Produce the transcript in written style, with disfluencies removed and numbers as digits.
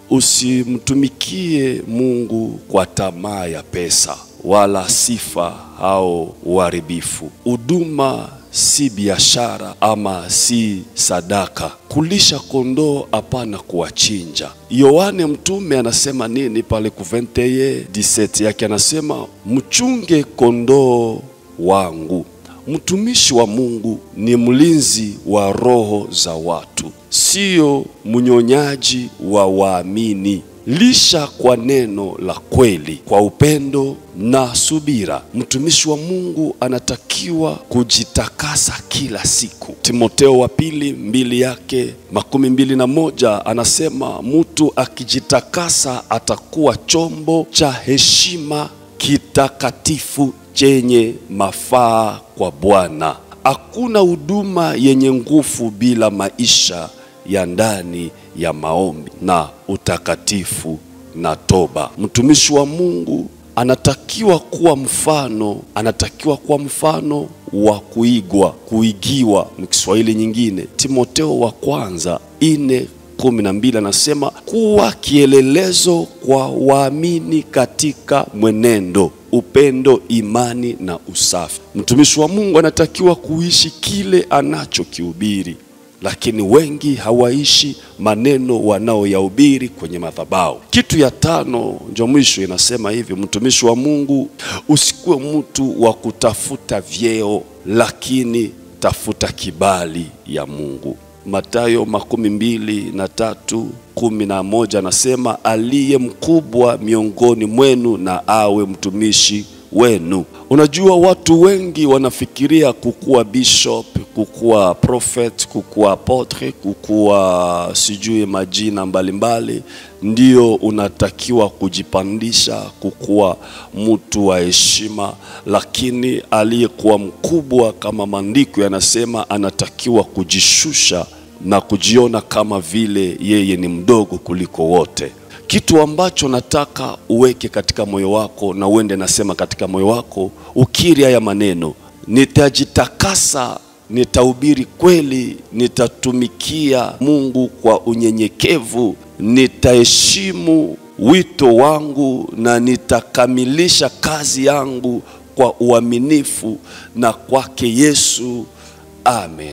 Usimtumikie Mungu kwa tamaa ya pesa wala sifa au uharibifu. Huduma si biashara ama si sadaka. Kulisha kondoo hapana kuwachinja. Yohane mtume anasema nini pale ku 21:17 yake? Anasema mchunge kondoo wangu. Mtumishi wa Mungu ni mlinzi wa roho za watu, sio mnyonyaji wa waamini. Lisha kwa neno la kweli, kwa upendo na subira. Mtumishi wa Mungu anatakiwa kujitakasa kila siku. Timotheo wa pili 2:21 anasema mtu akijitakasa atakuwa chombo cha heshima kitakatifu chenye mafaa kwa Bwana. Hakuna huduma yenye nguvu bila maisha ya ndani ya maombi na utakatifu na toba. Mtumishi wa Mungu anatakiwa kuwa mfano wa kuigiwa mkiswahili nyingine. Timotheo wa kwanza 4:12 anasema kuwa kielelezo kwa waamini katika mwenendo, upendo, imani na usafi. Mtumishi wa Mungu anatakiwa kuishi kile anachokihubiri, lakini wengi hawaishi maneno wanaoyahubiri kwenye madhabahu. Kitu ya 5 ndio mwisho inasema hivi: mtumishi wa Mungu usikuwe mtu wa kutafuta vyeo, lakini tafuta kibali ya Mungu. Mathayo 22:3-11 anasema aliye mkubwa miongoni mwenu na awe mtumishi wenu. Unajua watu wengi wanafikiria kukuwa bishop, kukuwa prophet, kukuwa apotre, kukuwa sijui majina mbalimbali ndio unatakiwa kujipandisha kukuwa mtu wa heshima, lakini aliyekuwa mkubwa kama maandiko yanasema anatakiwa kujishusha na kujiona kama vile yeye ni mdogo kuliko wote. Kitu ambacho nataka uweke katika moyo wako na uende nasema katika moyo wako, ukiri haya maneno: nitajitakasa, nitahubiri kweli, nitatumikia Mungu kwa unyenyekevu, nitaheshimu wito wangu na nitakamilisha kazi yangu kwa uaminifu na kwake Yesu. Amen.